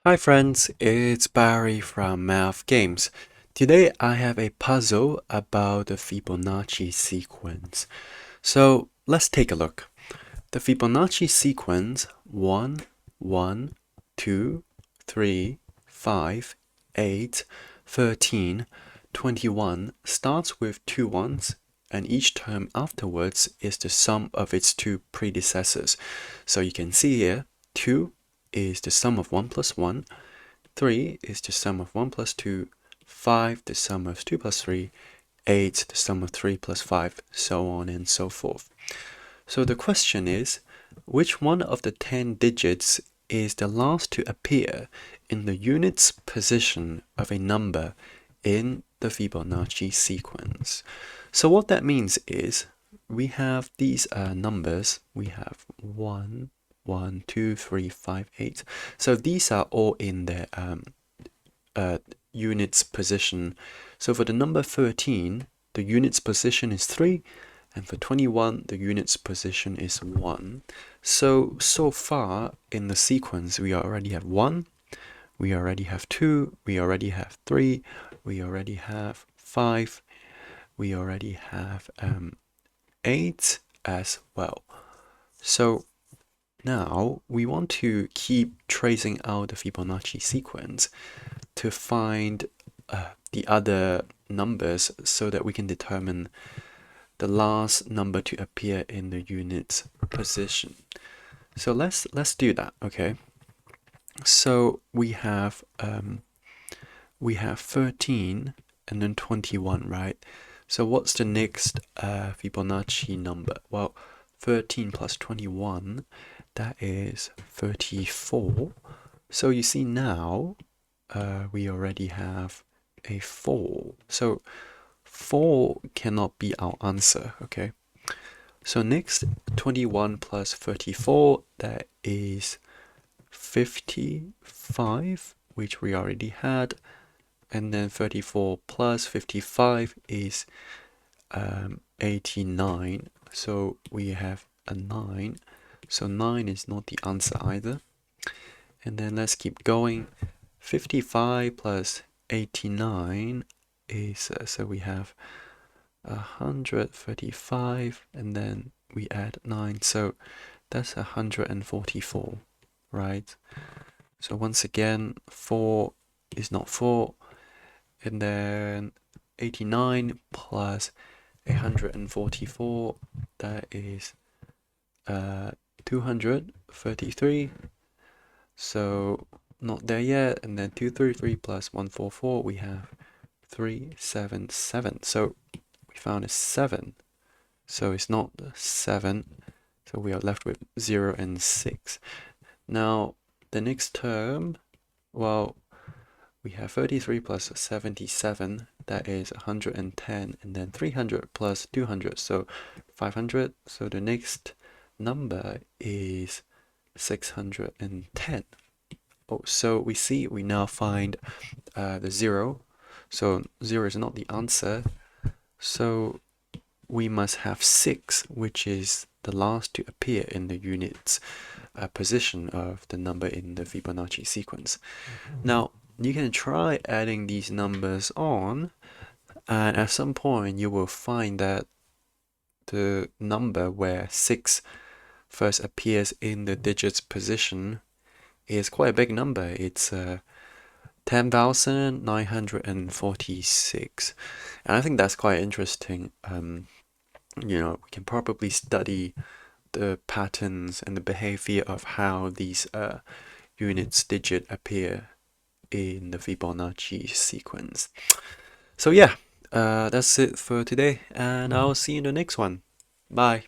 Hi friends, it's Barry from Math Games. Today I have a puzzle about the Fibonacci sequence. So let's take a look. The Fibonacci sequence 1, 1, 2, 3, 5, 8, 13, 21 starts with two ones, and each term afterwards is the sum of its two predecessors. So you can see here 2 is the sum of 1 plus 1, 3 is the sum of 1 plus 2, 5 the sum of 2 plus 3, 8 the sum of 3 plus 5, so on and so forth. So the question is, which one of the 10 digits is the last to appear in the units position of a number in the Fibonacci sequence? So what that means is we have these numbers. We have 1, 1, 2, 3, 5, 8. So these are all in their units position. So for the number 13, the units position is 3, and for 21, the units position is 1. So far in the sequence, we already have 1, we already have 2, we already have 3, we already have 5, we already have 8 as well. So now we want to keep tracing out the Fibonacci sequence to find the other numbers so that we can determine the last number to appear in the unit position. So let's do that, okay? So we have 13 and then 21, right? So what's the next Fibonacci number? Well, 13 plus 21, that is 34. So you see now we already have a 4. So 4 cannot be our answer, okay? So next, 21 plus 34, that is 55, which we already had. And then 34 plus 55 is 89. So we have a 9. So 9 is not the answer either. And then let's keep going. 55 plus 89 is, so we have 135, and then we add 9, so that's 144, right? So once again, 4 is not 4, and then 89 plus 144, that is 233, so not there yet. And then 233 plus 144, we have 377. So we found a 7. So it's not 7. So we are left with 0 and 6. Now, the next term, well, we have 33 plus 77. That is 110. And then 300 plus 200. So 500. So the next number is 610. Oh, so we see we now find the 0. So 0 is not the answer. So we must have 6, which is the last to appear in the units position of the number in the Fibonacci sequence. Now, you can try adding these numbers on, and at some point you will find that the number where 6 first appears in the digits position is quite a big number. It's 10,946. And I think that's quite interesting. We can probably study the patterns and the behavior of how these units digit appear in the Fibonacci sequence. So yeah, that's it for today, and I'll see you in the next one. Bye.